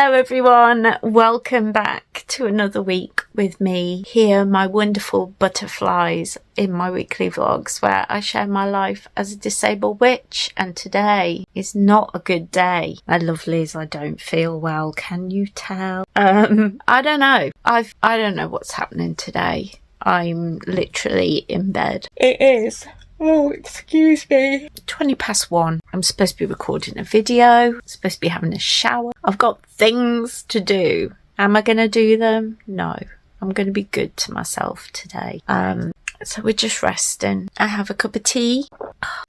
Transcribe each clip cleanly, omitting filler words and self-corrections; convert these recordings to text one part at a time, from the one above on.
Hello everyone, welcome back to another week with me here, my wonderful butterflies in my weekly vlogs where I share my life as a disabled witch, and today is not a good day. My lovelies, I don't feel well, can you tell? I don't know. I don't know what's happening today. I'm literally in bed. It is. Oh, excuse me. 1:20. I'm supposed to be recording a video. I'm supposed to be having a shower. I've got things to do. Am I going to do them? No. I'm going to be good to myself today. So we're just resting. I have a cup of tea.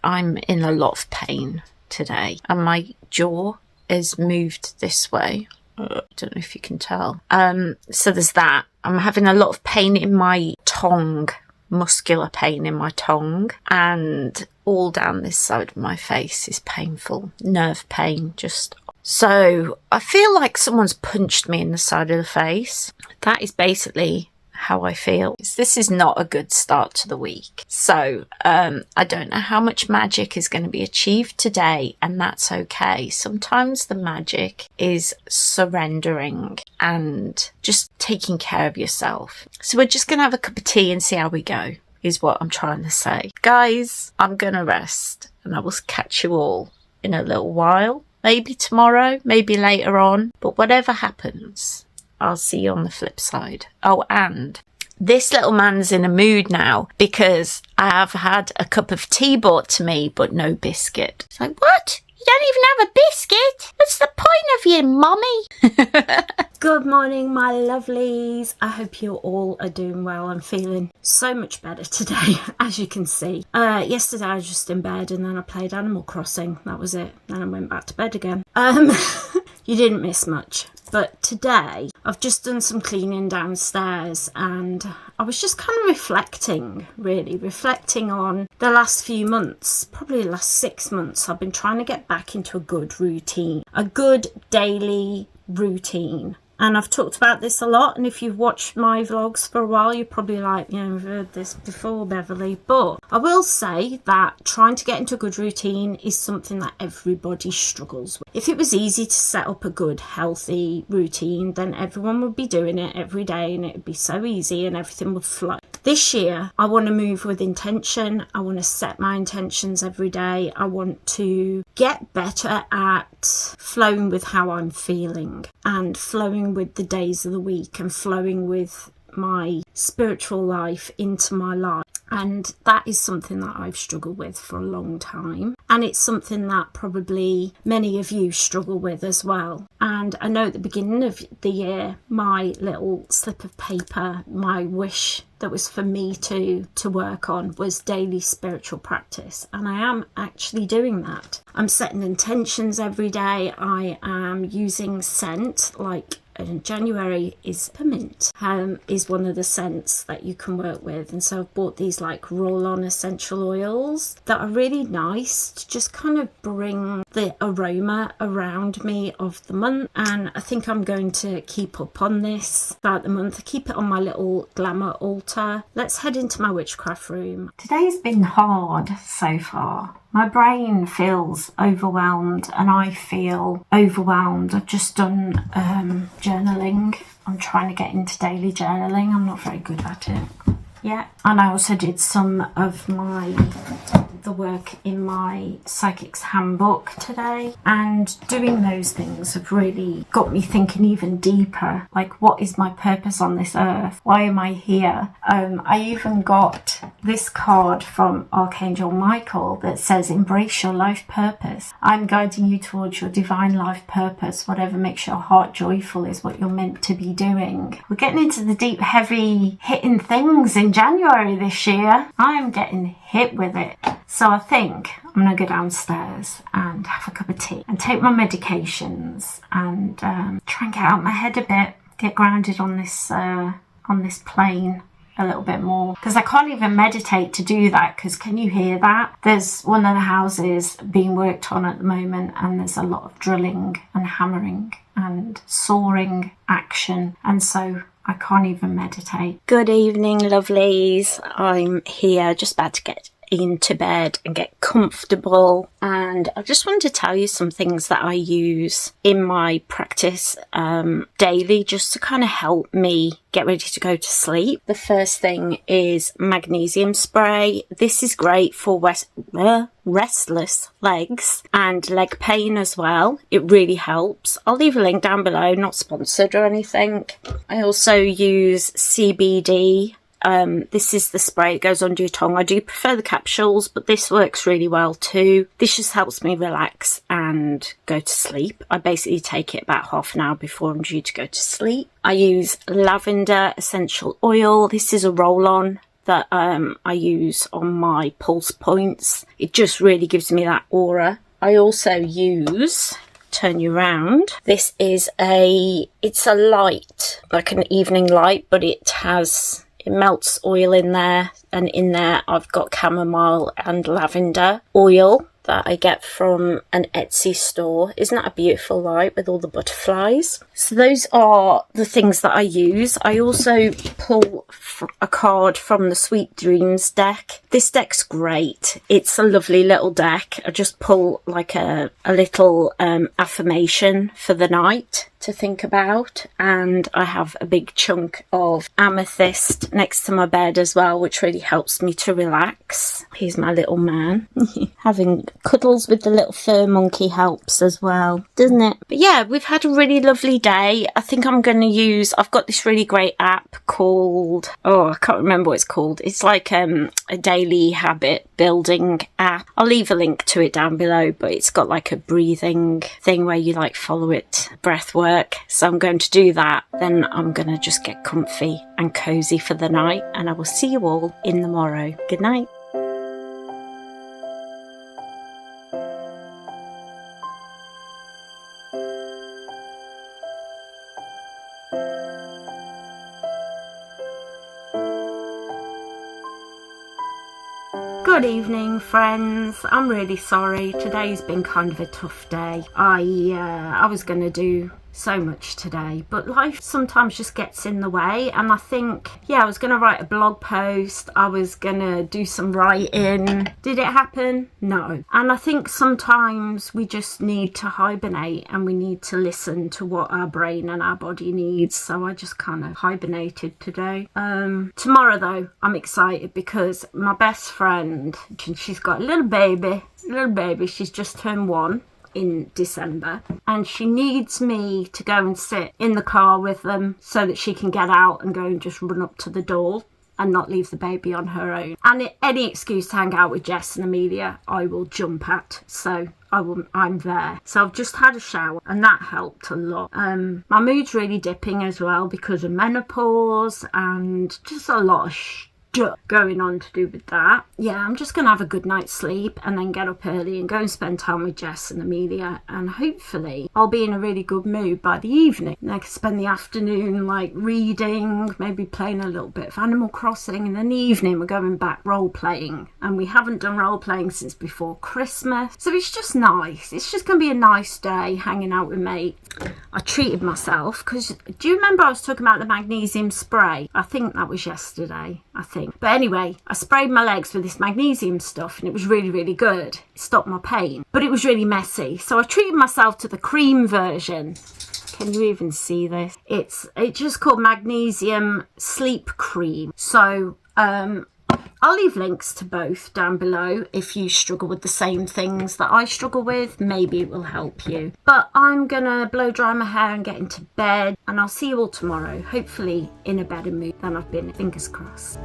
I'm in a lot of pain today. And my jaw is moved this way. I don't know if you can tell. So there's that. I'm having a lot of pain in my tongue. Muscular pain in my tongue, and all down this side of my face is painful. Nerve pain, just. So I feel like someone's punched me in the side of the face. That is basically how I feel. This is not a good start to the week. So I don't know how much magic is going to be achieved today, and that's okay. Sometimes the magic is surrendering and just taking care of yourself. So we're just going to have a cup of tea and see how we go, is what I'm trying to say. Guys, I'm going to rest and I will catch you all in a little while. Maybe tomorrow, maybe later on, but whatever happens, I'll see you on the flip side. Oh, and this little man's in a mood now because I have had a cup of tea brought to me, but no biscuit. It's like, what? You don't even have a biscuit? What's the point of you, mummy? Good morning, my lovelies. I hope you all are doing well. I'm feeling so much better today, as you can see. Yesterday I was just in bed and then I played Animal Crossing. That was it. Then I went back to bed again. You didn't miss much. But today I've just done some cleaning downstairs and I was just kind of reflecting on the last few months, probably the last 6 months. I've been trying to get back into a good routine, a good daily routine. And I've talked about this a lot, and if you've watched my vlogs for a while, you're probably like, you know, I've heard this before, Beverly. But I will say that trying to get into a good routine is something that everybody struggles with. If it was easy to set up a good, healthy routine, then everyone would be doing it every day, and it would be so easy and everything would flow. This year, I want to move with intention. I want to set my intentions every day. I want to get better at flowing with how I'm feeling and flowing with the days of the week and flowing with my spiritual life into my life. And that is something that I've struggled with for a long time. And it's something that probably many of you struggle with as well. And I know at the beginning of the year, my little slip of paper, my wish that was for me to work on was daily spiritual practice. And I am actually doing that. I'm setting intentions every day. I am using scent like January is peppermint, is one of the scents that you can work with. And so I've bought these like roll-on essential oils that are really nice to just kind of bring the aroma around me of the month. And I think I'm going to keep up on this throughout the month. I keep it on my little glamour altar. Let's head into my witchcraft room. Today's been hard so far. My brain feels overwhelmed and I feel overwhelmed. I've just done journaling. I'm trying to get into daily journaling. I'm not very good at it yet. And I also did some of the work in my psychic's handbook today, and doing those things have really got me thinking even deeper, like, what is my purpose on this earth? Why am I here? I even got this card from Archangel Michael that says, embrace your life purpose. I'm guiding you towards your divine life purpose. Whatever makes your heart joyful is what you're meant to be doing. We're getting into the deep, heavy hitting things in January this year. I am getting hit with it. So I think I'm going to go downstairs and have a cup of tea and take my medications and try and get out my head a bit, get grounded on this plane a little bit more, because I can't even meditate to do that, because can you hear that? There's one of the houses being worked on at the moment and there's a lot of drilling and hammering and sawing action, and so I can't even meditate. Good evening, lovelies. I'm here just about to get into bed and get comfortable. And I just wanted to tell you some things that I use in my practice daily, just to kind of help me get ready to go to sleep. The first thing is magnesium spray. This is great for restless legs and leg pain as well. It really helps. I'll leave a link down below, not sponsored or anything. I also use CBD. This is the spray, it goes under your tongue. I do prefer the capsules, but this works really well too. This just helps me relax and go to sleep. I basically take it about half an hour before I'm due to go to sleep. I use lavender essential oil. This is a roll-on that I use on my pulse points. It just really gives me that aura. I also use, turn you around, this is it's a light, like an evening light, but it melts oil in there, and in there I've got chamomile and lavender oil that I get from an Etsy store. Isn't that a beautiful light with all the butterflies? So those are the things that I use. I also pull a card from the Sweet Dreams deck. This deck's great. It's a lovely little deck. I just pull like a little affirmation for the night to think about, and I have a big chunk of amethyst next to my bed as well, which really helps me to relax. Here's my little man. Having cuddles with the little fur monkey helps as well, doesn't it? But yeah, we've had a really lovely day. I think I'm going to use, I've got this really great app called, I can't remember what it's called. It's like a daily habit building app. I'll leave a link to it down below, but it's got like a breathing thing where you like follow it, breath work. So I'm going to do that. Then I'm going to just get comfy and cozy for the night, and I will see you all in the morrow. Good night. Good evening, friends. I'm really sorry. Today's been kind of a tough day. I was going to do so much today, but life sometimes just gets in the way, and I think, I was going to write a blog post, I was going to do some writing. Did it happen? No. And I think sometimes we just need to hibernate, and we need to listen to what our brain and our body needs, so I just kind of hibernated today. Tomorrow though, I'm excited because my best friend, she's got a little baby, she's just turned 1 in December, and she needs me to go and sit in the car with them so that she can get out and go and just run up to the door and not leave the baby on her own. And any excuse to hang out with Jess and Amelia, I will jump at. So I'm there. So I've just had a shower, and that helped a lot. My mood's really dipping as well because of menopause and just a lot of going on to do with that. I'm just gonna have a good night's sleep and then get up early and go and spend time with Jess and Amelia, and hopefully I'll be in a really good mood by the evening, and I can spend the afternoon like reading, maybe playing a little bit of Animal Crossing, and then the evening we're going back role playing, and we haven't done role playing since before Christmas, so it's just nice. It's just gonna be a nice day hanging out with mate. I treated myself because, do you remember I was talking about the magnesium spray? I think that was yesterday, but anyway, I sprayed my legs with this magnesium stuff, and it was really, really good. It stopped my pain, but it was really messy. So I treated myself to the cream version. Can you even see this? It's just called Magnesium Sleep Cream. So I'll leave links to both down below. If you struggle with the same things that I struggle with, maybe it will help you. But I'm gonna blow dry my hair and get into bed, and I'll see you all tomorrow, hopefully in a better mood than I've been. Fingers crossed.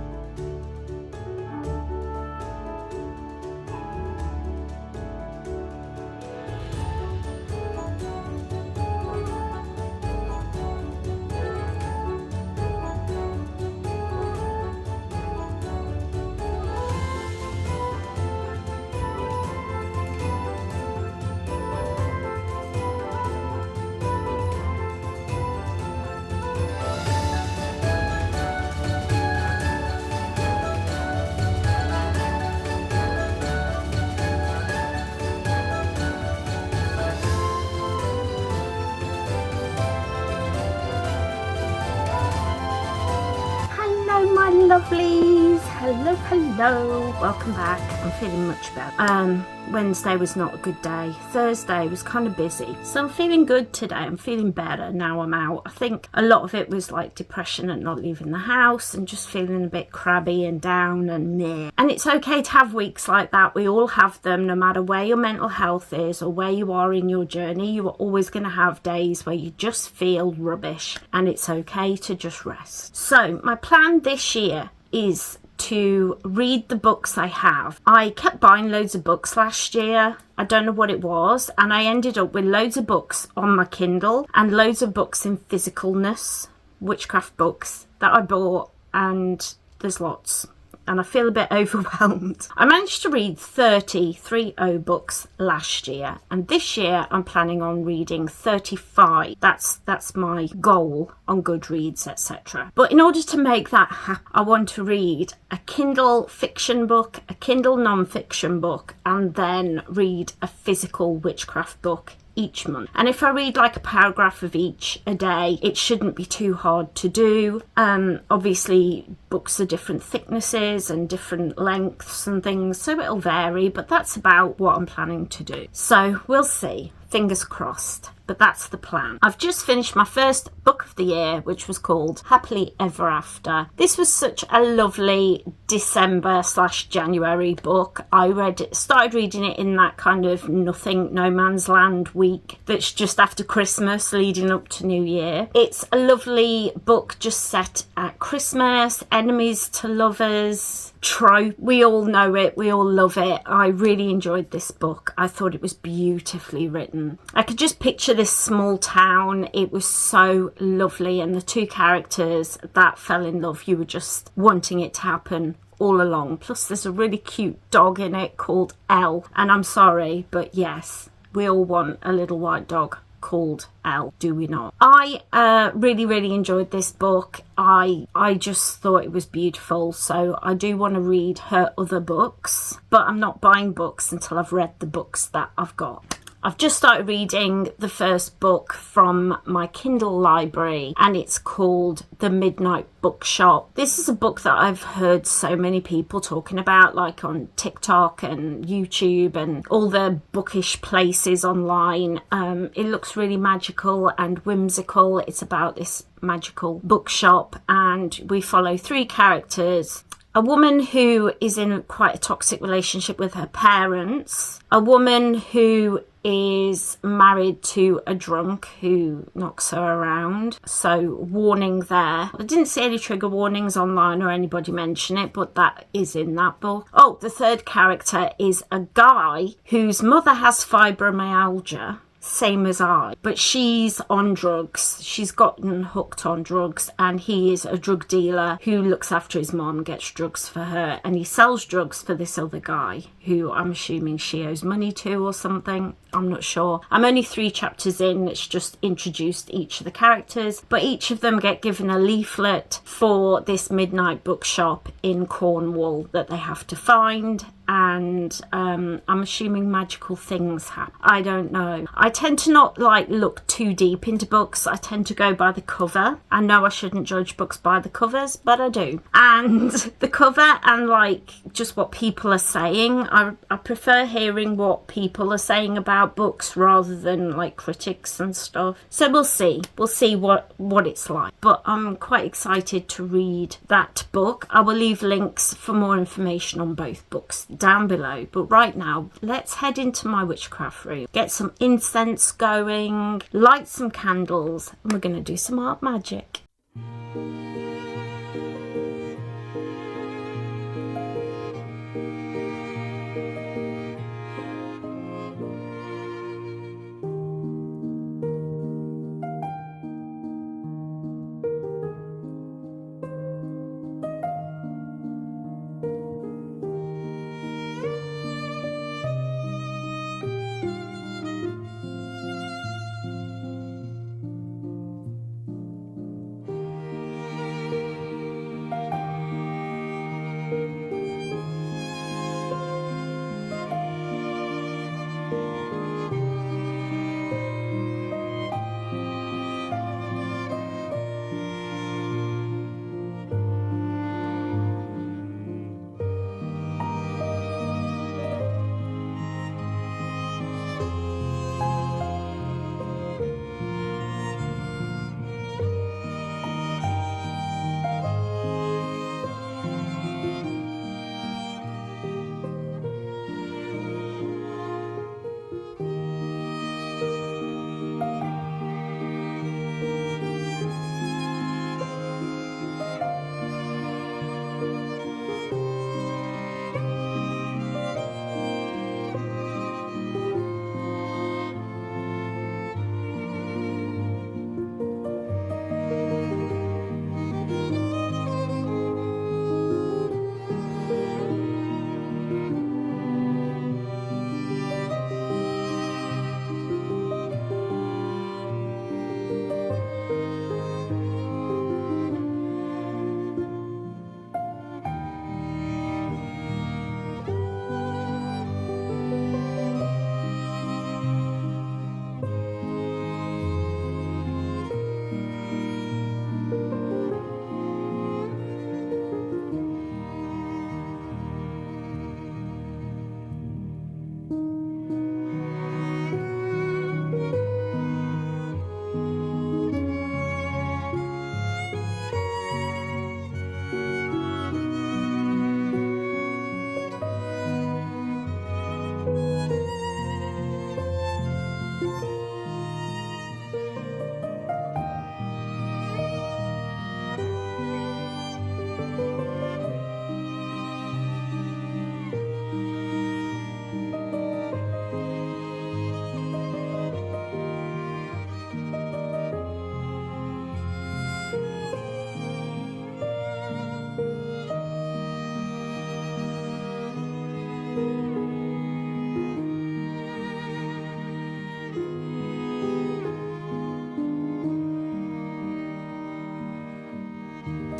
Lovelies, hello, Hello, welcome back. I'm feeling much better. Wednesday was not a good day. Thursday was kind of busy. So I'm feeling good today. I'm feeling better now I'm out. I think a lot of it was like depression and not leaving the house and just feeling a bit crabby and down and meh. And it's okay to have weeks like that. We all have them, no matter where your mental health is or where you are in your journey. You are always going to have days where you just feel rubbish, and it's okay to just rest. So my plan this year is to read the books I have. I kept buying loads of books last year. I don't know what it was, and I ended up with loads of books on my Kindle and loads of books in physicalness, witchcraft books that I bought, and there's lots. And I feel a bit overwhelmed. I managed to read 30 books last year, and this year I'm planning on reading 35. That's my goal on Goodreads, etc. But in order to make that happen, I want to read a Kindle fiction book, a Kindle non-fiction book, and then read a physical witchcraft book each month. And if I read like a paragraph of each a day, it shouldn't be too hard to do. Obviously books are different thicknesses and different lengths and things, so it'll vary, but that's about what I'm planning to do. So we'll see. Fingers crossed. But that's the plan. I've just finished my first book of the year, which was called Happily Ever After. This was such a lovely December/January book. I started reading it in that kind of nothing, no man's land week that's just after Christmas leading up to New Year. It's a lovely book just set at Christmas, enemies to lovers trope. We all know it, we all love it. I really enjoyed this book. I thought it was beautifully written. I could just picture this small town. It was so lovely, and the two characters that fell in love, you were just wanting it to happen all along. Plus there's a really cute dog in it called Elle, and I'm sorry, but yes, we all want a little white dog called Elle, do we not? I really enjoyed this book. I just thought it was beautiful, so I do want to read her other books, but I'm not buying books until I've read the books that I've got. I've just started reading the first book from my Kindle library, and it's called The Midnight Bookshop. This is a book that I've heard so many people talking about, like on TikTok and YouTube and all the bookish places online. It looks really magical and whimsical. It's about this magical bookshop, and we follow three characters. A woman who is in quite a toxic relationship with her parents, a woman who is married to a drunk who knocks her around. So warning there. I didn't see any trigger warnings online or anybody mention it, but that is in that book. Oh, the third character is a guy whose mother has fibromyalgia, same as I, but she's on drugs. She's gotten hooked on drugs, and he is a drug dealer who looks after his mom, gets drugs for her, and he sells drugs for this other guy who I'm assuming she owes money to or something. I'm not sure. I'm only 3 chapters in. It's just introduced each of the characters, but each of them get given a leaflet for this midnight bookshop in Cornwall that they have to find, and I'm assuming magical things happen. I don't know. I tend to not look too deep into books. I tend to go by the cover. I know I shouldn't judge books by the covers, but I do. And the cover and just what people are saying, I prefer hearing what people are saying about books rather than critics and stuff. So we'll see what it's like, but I'm quite excited to read that book. I will leave links for more information on both books down below, but right now let's head into my witchcraft room, get some incense going, light some candles, and we're going to do some art magic.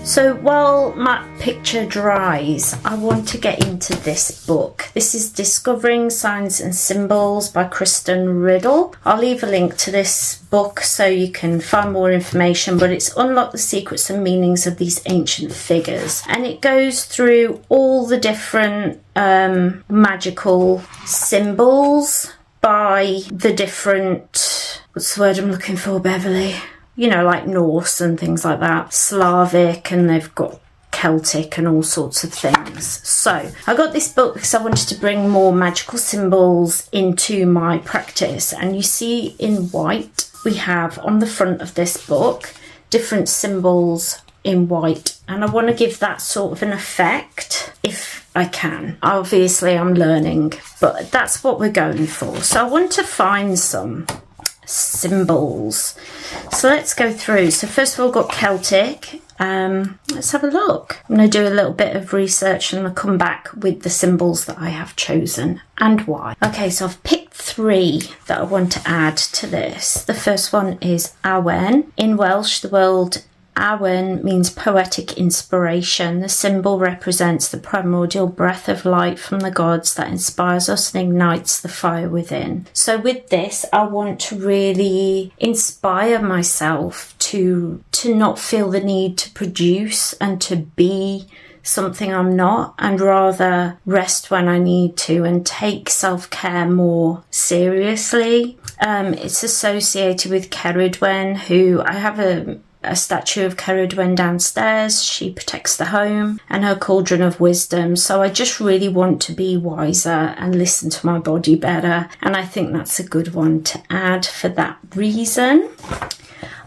So while my picture dries, I want to get into this book. This is Discovering Signs and Symbols by Kristen Riddle. I'll leave a link to this book so you can find more information, but it's Unlock the Secrets and Meanings of These Ancient Figures. And it goes through all the different magical symbols by the different, what's the word I'm looking for, Beverly? You know, like Norse and things like that, Slavic, and they've got Celtic and all sorts of things. So I got this book because I wanted to bring more magical symbols into my practice. And you see in white, we have on the front of this book different symbols in white, and I want to give that sort of an effect if I can. Obviously I'm learning, but that's what we're going for. So I want to find some symbols. So let's go through. So first of all, got Celtic. Let's have a look. I'm going to do a little bit of research and I'll come back with the symbols that I have chosen and why. Okay, so I've picked 3 that I want to add to this. The first one is Awen. In Welsh, the word Awen means poetic inspiration. The symbol represents the primordial breath of light from the gods that inspires us and ignites the fire within. So with this, I want to really inspire myself to not feel the need to produce and to be something I'm not, and rather rest when I need to and take self-care more seriously. It's associated with Ceridwen, who I have a statue of Ceridwen downstairs. She protects the home, and her cauldron of wisdom. So I just really want to be wiser and listen to my body better, and I think that's a good one to add for that reason.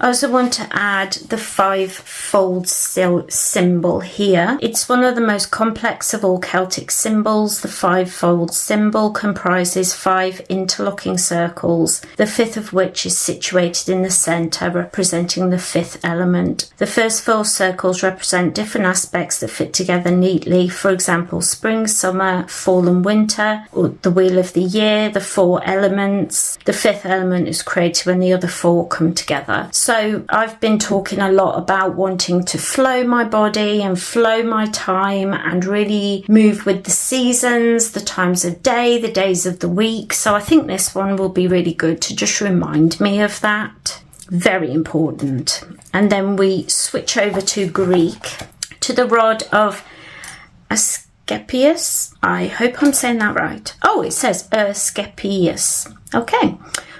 I also want to add the 5-fold symbol here. It's one of the most complex of all Celtic symbols. The 5-fold symbol comprises 5 interlocking circles, the 5th of which is situated in the centre, representing the 5th element. The first 4 circles represent different aspects that fit together neatly. For example, spring, summer, fall and winter, or the wheel of the year, the 4 elements. The 5th element is created when the other 4 come together. So I've been talking a lot about wanting to flow my body and flow my time and really move with the seasons, the times of day, the days of the week. So I think this one will be really good to just remind me of that. Very important. And then we switch over to Greek, to the rod of Asclepius. I hope I'm saying that right. Oh, it says Asclepius. Okay.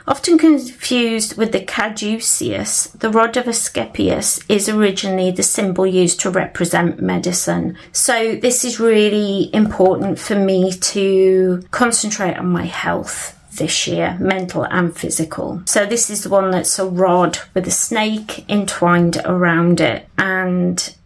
Often confused with the caduceus, the rod of Asclepius is originally the symbol used to represent medicine. So this is really important for me to concentrate on my health this year, mental and physical. So this is the one that's a rod with a snake entwined around it, and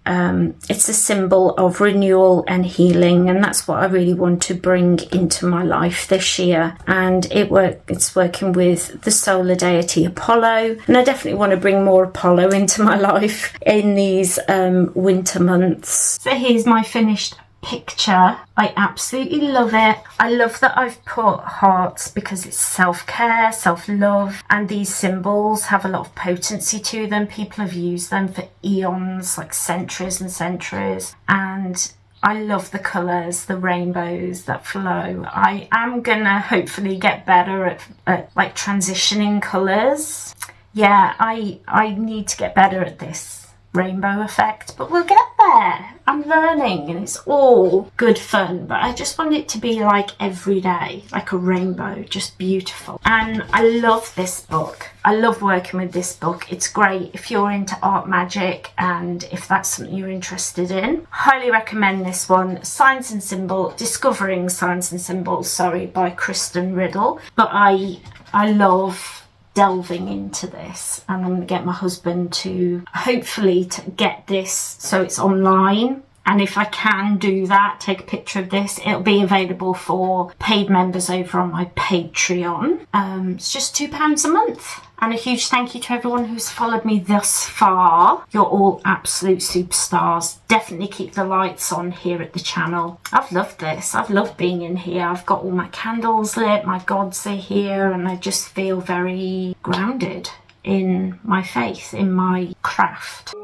it's a symbol of renewal and healing, and that's what I really want to bring into my life this year. And it's working with the solar deity Apollo, and I definitely want to bring more Apollo into my life in these winter months. So here's my finished picture. I absolutely love it. I love that I've put hearts because it's self-care, self-love, and these symbols have a lot of potency to them. People have used them for eons, like centuries and centuries, and I love the colours, the rainbows that flow. I am gonna hopefully get better at like transitioning colours. Yeah, I need to get better at this rainbow effect, but we'll get there. I'm learning and it's all good fun, but I just want it to be like every day, like a rainbow, just beautiful. And I love this book. I love working with this book. It's great if you're into art magic and if that's something you're interested in. Highly recommend this one, Discovering Signs and Symbols, by Kristen Riddle. But I love delving into this, and I'm going to get my husband to hopefully to get this so it's online, and if I can do that, take a picture of this, it'll be available for paid members over on my Patreon. It's just £2 a month. And a huge thank you to everyone who's followed me thus far. You're all absolute superstars. Definitely keep the lights on here at the channel. I've loved this. I've loved being in here. I've got all my candles lit, my gods are here, and I just feel very grounded in my faith, in my craft.